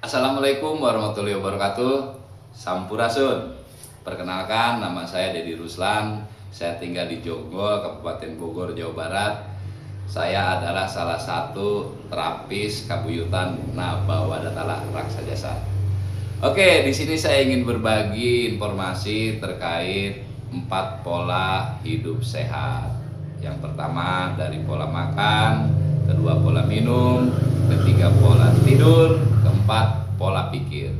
Assalamualaikum warahmatullahi wabarakatuh. Sampurasun. Perkenalkan, nama saya Dedi Ruslan. Saya tinggal di Jonggol, Kabupaten Bogor, Jawa Barat. Saya adalah salah satu terapis kabuyutan Nabawadatalah Raksajasa. Oke, di sini saya ingin berbagi informasi terkait 4 pola hidup sehat. Yang pertama dari pola makan, kedua pola minum, ketiga pola tidur, keempat pola pikir.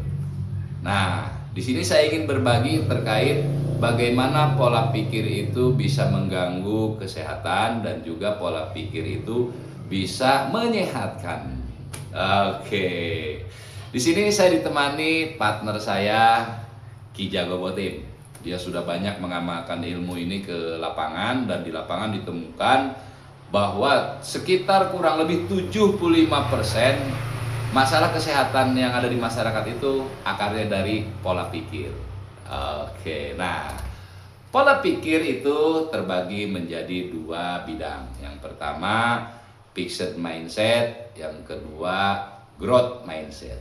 Nah, di sini saya ingin berbagi terkait bagaimana pola pikir itu bisa mengganggu kesehatan dan juga pola pikir itu bisa menyehatkan. Oke. Di sini saya ditemani partner saya Ki Jago Botim. Dia sudah banyak mengamalkan ilmu ini ke lapangan dan di lapangan ditemukan bahwa sekitar kurang lebih 75% masalah kesehatan yang ada di masyarakat itu akarnya dari pola pikir. Oke, nah pola pikir itu terbagi menjadi 2 bidang. Yang pertama fixed mindset, yang kedua growth mindset.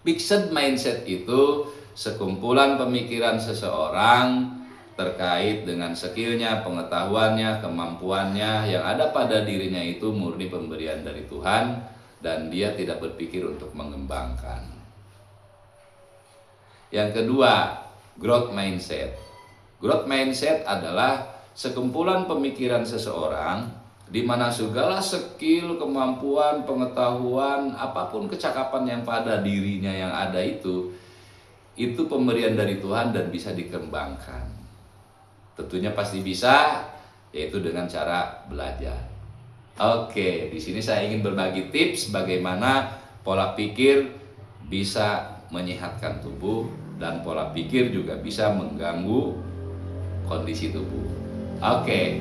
Fixed mindset itu sekumpulan pemikiran seseorang terkait dengan skillnya, pengetahuannya, kemampuannya yang ada pada dirinya itu murni pemberian dari Tuhan dan dia tidak berpikir untuk mengembangkan. Yang kedua, growth mindset. Growth mindset adalah sekumpulan pemikiran seseorang di mana segala skill, kemampuan, pengetahuan, apapun kecakapan yang pada dirinya yang ada itu pemberian dari Tuhan dan bisa dikembangkan. Tentunya pasti bisa, yaitu dengan cara belajar. Oke, di sini saya ingin berbagi tips bagaimana pola pikir bisa menyehatkan tubuh dan pola pikir juga bisa mengganggu kondisi tubuh. Oke,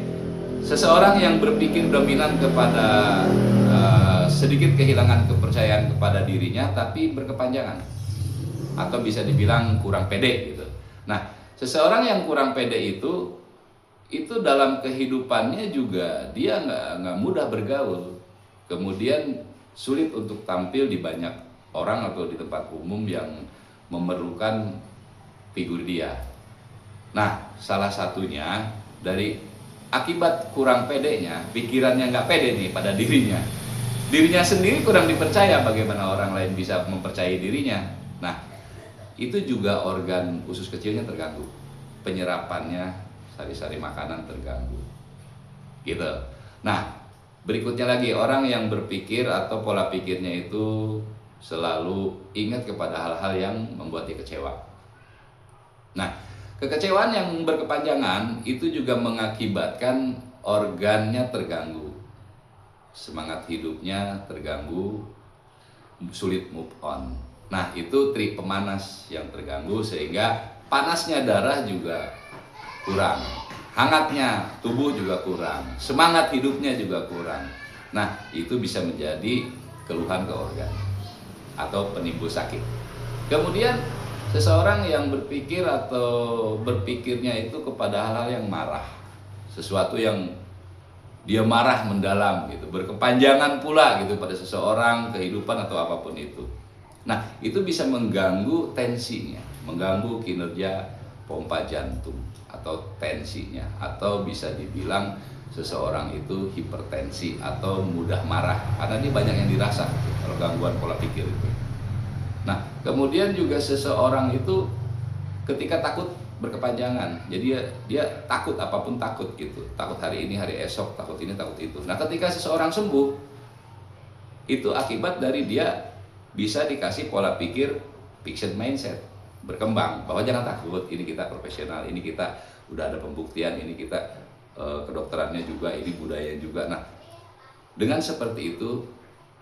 seseorang yang berpikir dominan kepada sedikit kehilangan kepercayaan kepada dirinya tapi berkepanjangan atau bisa dibilang kurang pede gitu. Nah, seseorang yang kurang pede itu dalam kehidupannya juga dia nggak mudah bergaul, kemudian sulit untuk tampil di banyak orang atau di tempat umum yang memerlukan figur dia. Nah, salah satunya dari akibat kurang pedenya, pikirannya nggak pede nih pada dirinya sendiri kurang dipercaya, bagaimana orang lain bisa mempercayai dirinya. Nah, itu juga organ usus kecilnya terganggu, penyerapannya, sari-sari makanan terganggu gitu. Nah, berikutnya lagi, orang yang berpikir atau pola pikirnya itu selalu ingat kepada hal-hal yang membuat dia kecewa. Nah, kekecewaan yang berkepanjangan itu juga mengakibatkan organnya terganggu, semangat hidupnya terganggu, sulit move on. Nah, itu trik pemanas yang terganggu sehingga panasnya darah juga kurang, hangatnya tubuh juga kurang, semangat hidupnya juga kurang. Nah, itu bisa menjadi keluhan ke organ atau penimbul sakit. Kemudian seseorang yang berpikir atau berpikirnya itu kepada hal-hal yang marah, sesuatu yang dia marah mendalam gitu, berkepanjangan pula gitu pada seseorang, kehidupan atau apapun itu. Nah, itu bisa mengganggu tensinya, mengganggu kinerja pompa jantung atau tensinya, atau bisa dibilang seseorang itu hipertensi atau mudah marah karena dia banyak yang dirasa gitu, kalau gangguan pola pikir itu. Nah, kemudian juga seseorang itu ketika takut berkepanjangan, jadi dia takut, apapun takut gitu, takut hari ini, hari esok, takut ini, takut itu. Nah, ketika seseorang sembuh, itu akibat dari dia bisa dikasih pola pikir fixed mindset, berkembang bahwa jangan takut, ini kita profesional, ini kita udah ada pembuktian, ini kita kedokterannya juga, ini budaya juga. Nah, dengan seperti itu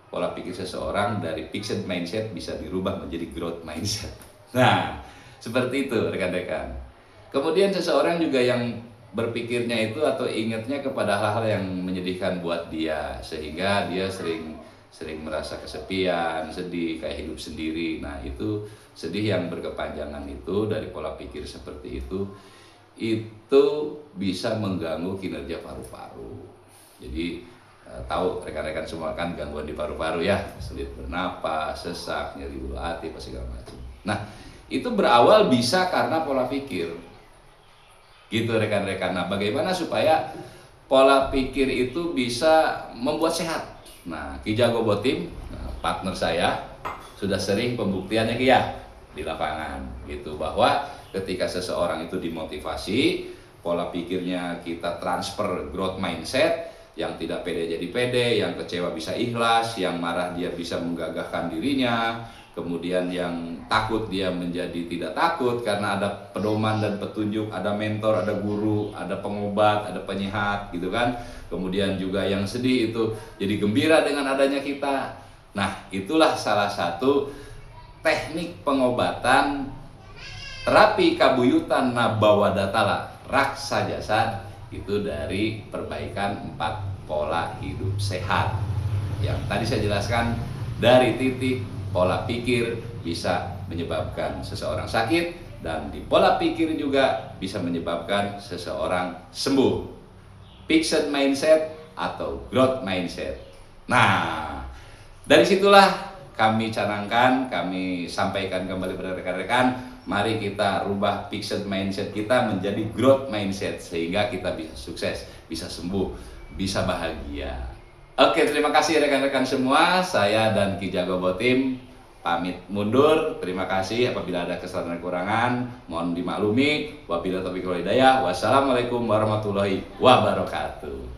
pola pikir seseorang dari fixed mindset bisa dirubah menjadi growth mindset. Nah, seperti itu rekan-rekan. Kemudian seseorang juga yang berpikirnya itu atau ingatnya kepada hal-hal yang menyedihkan buat dia, sehingga dia sering merasa kesepian, sedih, kayak hidup sendiri. Nah, itu sedih yang berkepanjangan itu dari pola pikir seperti itu bisa mengganggu kinerja paru-paru. Jadi tahu rekan-rekan semua kan gangguan di paru-paru ya, sulit bernapas, sesak, nyeri bulu hati, apa segala macam. Nah, itu berawal bisa karena pola pikir. Gitu rekan-rekan. Nah, bagaimana supaya pola pikir itu bisa membuat sehat? Nah, Ki Jago Botim, partner saya, sudah sering pembuktiannya Ki ya di lapangan gitu, bahwa ketika seseorang itu dimotivasi, pola pikirnya kita transfer growth mindset, yang tidak pede jadi pede, yang kecewa bisa ikhlas, yang marah dia bisa menggagahkan dirinya, kemudian yang takut dia menjadi tidak takut karena ada pedoman dan petunjuk, ada mentor, ada guru, ada pengobat, ada penyehat gitu kan. Kemudian juga yang sedih itu jadi gembira dengan adanya kita. Nah, itulah salah satu teknik pengobatan terapi kabuyutan Nabawadatala Raksa Jasad, itu dari perbaikan 4 pola hidup sehat yang tadi saya jelaskan. Dari titik pola pikir bisa menyebabkan seseorang sakit, dan di pola pikir juga bisa menyebabkan seseorang sembuh. Fixed mindset atau growth mindset. Nah, dari situlah kami canangkan, kami sampaikan kembali pada rekan-rekan, mari kita rubah fixed mindset kita menjadi growth mindset, sehingga kita bisa sukses, bisa sembuh, bisa bahagia. Oke, terima kasih rekan-rekan semua. Saya dan Ki Jago Botim pamit mundur. Terima kasih. Apabila ada kesalahan dan kekurangan, mohon dimaklumi. Wabillahi taufiq wal hidayah. Wassalamualaikum warahmatullahi wabarakatuh.